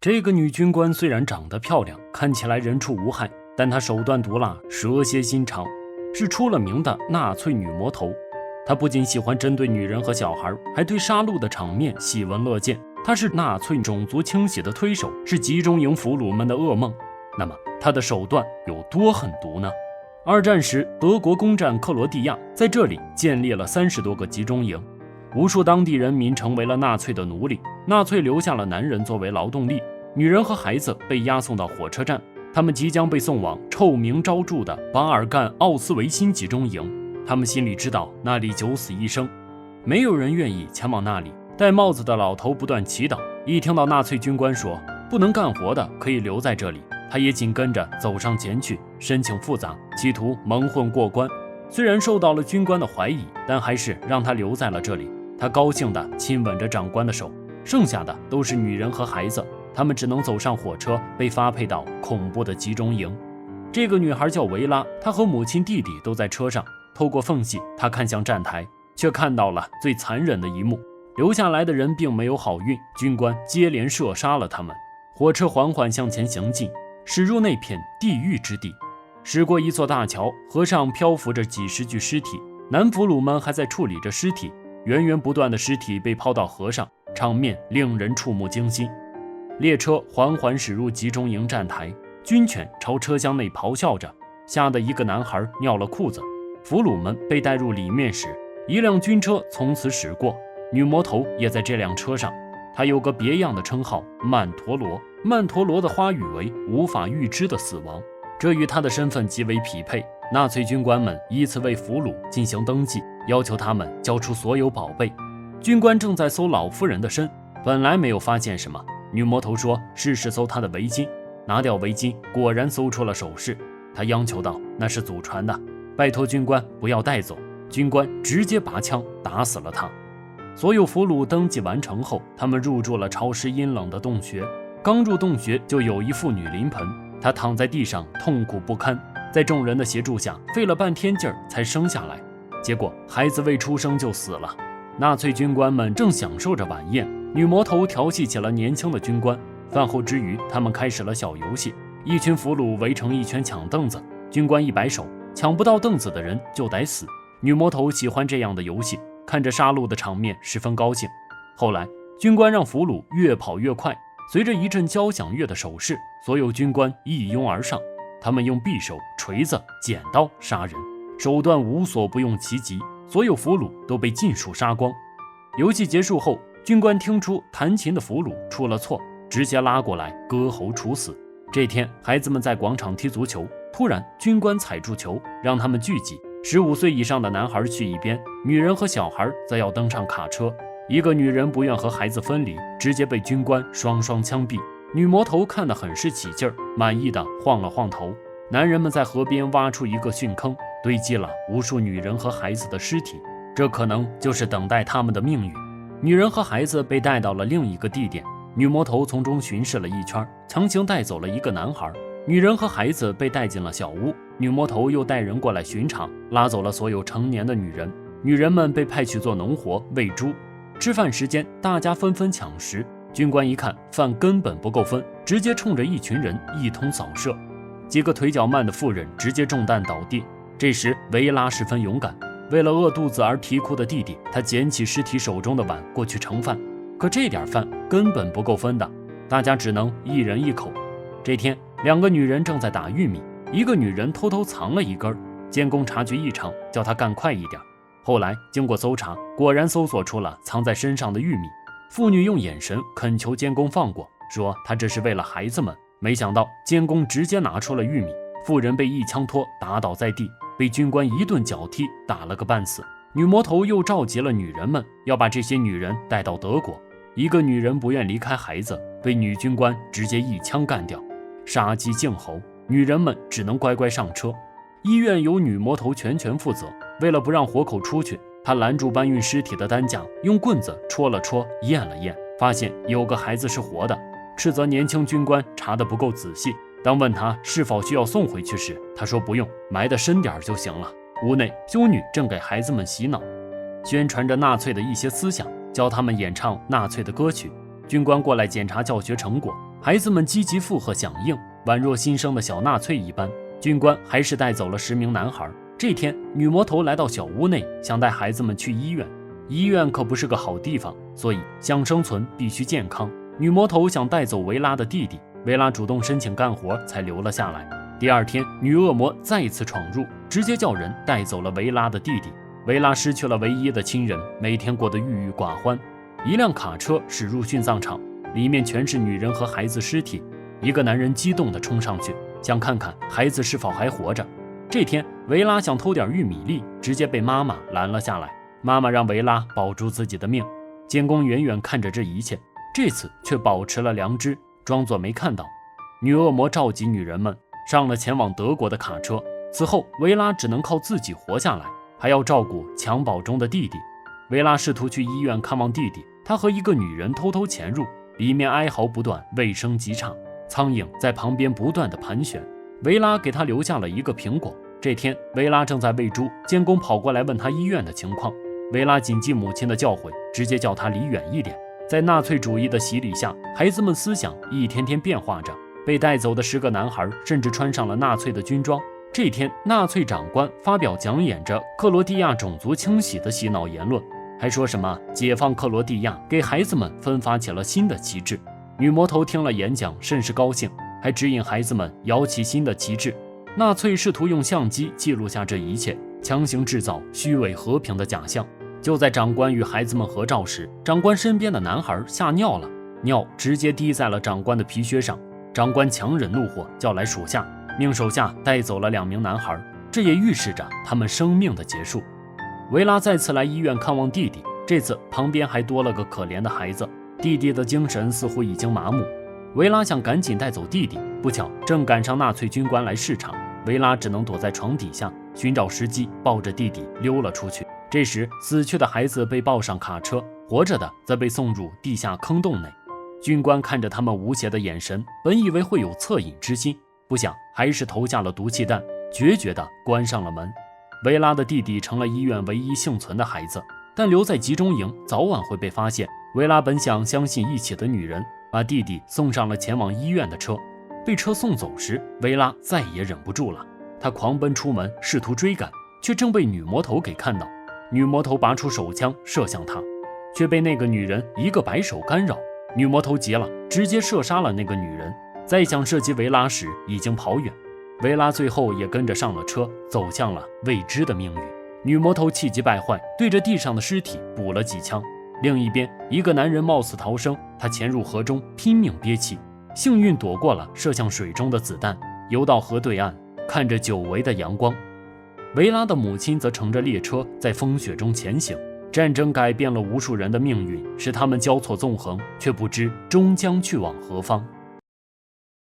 这个女军官虽然长得漂亮，看起来人畜无害，但她手段毒辣，蛇蝎心肠，是出了名的纳粹女魔头。她不仅喜欢针对女人和小孩，还对杀戮的场面喜闻乐见。她是纳粹种族清洗的推手，是集中营俘虏们的噩梦。那么她的手段有多狠毒呢？二战时，德国攻占克罗地亚，在这里建立了30多个集中营，无数当地人民成为了纳粹的奴隶。纳粹留下了男人作为劳动力，女人和孩子被押送到火车站，他们即将被送往臭名昭著的巴尔干奥斯维辛集中营。他们心里知道那里九死一生，没有人愿意前往那里。戴帽子的老头不断祈祷，一听到纳粹军官说不能干活的可以留在这里，他也紧跟着走上前去，申请复杂，企图蒙混过关。虽然受到了军官的怀疑，但还是让他留在了这里。他高兴地亲吻着长官的手，剩下的都是女人和孩子，他们只能走上火车，被发配到恐怖的集中营。这个女孩叫维拉，她和母亲弟弟都在车上。透过缝隙，她看向站台，却看到了最残忍的一幕。留下来的人并没有好运，军官接连射杀了他们。火车缓缓向前行进，驶入那片地狱之地。驶过一座大桥，河上漂浮着几十具尸体，男俘虏们还在处理着尸体，源源不断的尸体被抛到河上，场面令人触目惊心。列车缓缓驶入集中营站台，军犬朝车厢内咆哮着，吓得一个男孩尿了裤子。俘虏们被带入里面时，一辆军车从此驶过，女魔头也在这辆车上。她有个别样的称号——曼陀罗。曼陀罗的花语为无法预知的死亡，这与她的身份极为匹配。纳粹军官们依次为俘虏进行登记，要求他们交出所有宝贝。军官正在搜老妇人的身，本来没有发现什么。女魔头说试试搜她的围巾，拿掉围巾，果然搜出了首饰。她央求道：“那是祖传的，拜托军官不要带走。”军官直接拔枪打死了她。所有俘虏登记完成后，他们入住了潮湿阴冷的洞穴。刚入洞穴，就有一妇女临盆，她躺在地上痛苦不堪，在众人的协助下，费了半天劲儿才生下来。结果孩子未出生就死了。纳粹军官们正享受着晚宴，女魔头调戏起了年轻的军官。饭后之余，他们开始了小游戏，一群俘虏围成一圈抢凳子，军官一摆手，抢不到凳子的人就得死。女魔头喜欢这样的游戏，看着杀戮的场面十分高兴。后来军官让俘虏越跑越快，随着一阵交响乐的手势，所有军官一拥而上，他们用匕首、锤子、剪刀杀人，手段无所不用其极，所有俘虏都被尽数杀光。游戏结束后，军官听出弹琴的俘虏出了错，直接拉过来割喉处死。这天，孩子们在广场踢足球，突然军官踩住球，让他们聚集。15岁以上的男孩去一边，女人和小孩则要登上卡车。一个女人不愿和孩子分离，直接被军官双双枪毙。女魔头看得很是起劲儿，满意的晃了晃头。男人们在河边挖出一个殉坑，堆积了无数女人和孩子的尸体，这可能就是等待他们的命运。女人和孩子被带到了另一个地点，女魔头从中巡视了一圈，强行带走了一个男孩。女人和孩子被带进了小屋，女魔头又带人过来巡场，拉走了所有成年的女人。女人们被派去做农活，喂猪。吃饭时间，大家纷纷抢食。军官一看饭根本不够分，直接冲着一群人一通扫射，几个腿脚慢的妇人直接中弹倒地。这时维拉十分勇敢，为了饿肚子而啼哭的弟弟，他捡起尸体手中的碗过去盛饭，可这点饭根本不够分的，大家只能一人一口。这天2个女人正在打玉米，一个女人偷偷藏了一根，监工察觉异常，叫她干快一点。后来经过搜查，果然搜索出了藏在身上的玉米。妇女用眼神恳求监工放过，说她这是为了孩子们。没想到监工直接拿出了玉米，妇人被一枪托打倒在地，被军官一顿脚踢打了个半死。女魔头又召集了女人们，要把这些女人带到德国。一个女人不愿离开孩子，被女军官直接一枪干掉。杀鸡儆猴，女人们只能乖乖上车。医院由女魔头全权负责，为了不让活口出去，她拦住搬运尸体的担架，用棍子戳了戳，验了验，发现有个孩子是活的，斥责年轻军官查得不够仔细。当问他是否需要送回去时，他说不用，埋得深点就行了。屋内，修女正给孩子们洗脑，宣传着纳粹的一些思想，教他们演唱纳粹的歌曲。军官过来检查教学成果，孩子们积极附和响应，宛若新生的小纳粹一般。军官还是带走了10名男孩。这天，女魔头来到小屋内，想带孩子们去医院。医院可不是个好地方，所以想生存必须健康。女魔头想带走维拉的弟弟，维拉主动申请干活，才留了下来。第二天，女恶魔再次闯入，直接叫人带走了维拉的弟弟。维拉失去了唯一的亲人，每天过得郁郁寡欢。一辆卡车驶入殉葬场，里面全是女人和孩子尸体。一个男人激动地冲上去，想看看孩子是否还活着。这天，维拉想偷点玉米粒，直接被妈妈拦了下来。妈妈让维拉保住自己的命。监工远远看着这一切，这次却保持了良知，装作没看到。女恶魔召集女人们上了前往德国的卡车。此后，维拉只能靠自己活下来，还要照顾襁褓中的弟弟。维拉试图去医院看望弟弟，他和一个女人偷偷潜入，里面哀嚎不断，卫生极差，苍蝇在旁边不断的盘旋。维拉给他留下了一个苹果。这天，维拉正在喂猪，监工跑过来问他医院的情况。维拉谨记母亲的教诲，直接叫他离远一点。在纳粹主义的洗礼下，孩子们思想一天天变化着。被带走的10个男孩甚至穿上了纳粹的军装。这天，纳粹长官发表讲演着克罗地亚种族清洗的洗脑言论，还说什么解放克罗地亚，给孩子们分发起了新的旗帜。女魔头听了演讲甚是高兴，还指引孩子们摇起新的旗帜。纳粹试图用相机记录下这一切，强行制造虚伪和平的假象。就在长官与孩子们合照时，长官身边的男孩吓尿了，尿直接滴在了长官的皮靴上。长官强忍怒火，叫来属下，命手下带走了2名男孩，这也预示着他们生命的结束。维拉再次来医院看望弟弟，这次旁边还多了个可怜的孩子。弟弟的精神似乎已经麻木，维拉想赶紧带走弟弟，不巧正赶上纳粹军官来视察，维拉只能躲在床底下寻找时机，抱着弟弟溜了出去。这时，死去的孩子被抱上卡车，活着的则被送入地下坑洞内。军官看着他们无邪的眼神，本以为会有恻隐之心，不想还是投下了毒气弹，决绝地关上了门。维拉的弟弟成了医院唯一幸存的孩子，但留在集中营早晚会被发现。维拉本想相信义气的女人，把弟弟送上了前往医院的车。被车送走时，维拉再也忍不住了，他狂奔出门，试图追赶，却正被女魔头给看到。女魔头拔出手枪射向他，却被那个女人一个摆手干扰。女魔头急了，直接射杀了那个女人。再想射击维拉时，已经跑远。维拉最后也跟着上了车，走向了未知的命运。女魔头气急败坏，对着地上的尸体补了几枪。另一边，一个男人冒死逃生，他潜入河中，拼命憋气，幸运躲过了射向水中的子弹，游到河对岸，看着久违的阳光。维拉的母亲则乘着列车在风雪中前行。战争改变了无数人的命运，使他们交错纵横，却不知终将去往何方。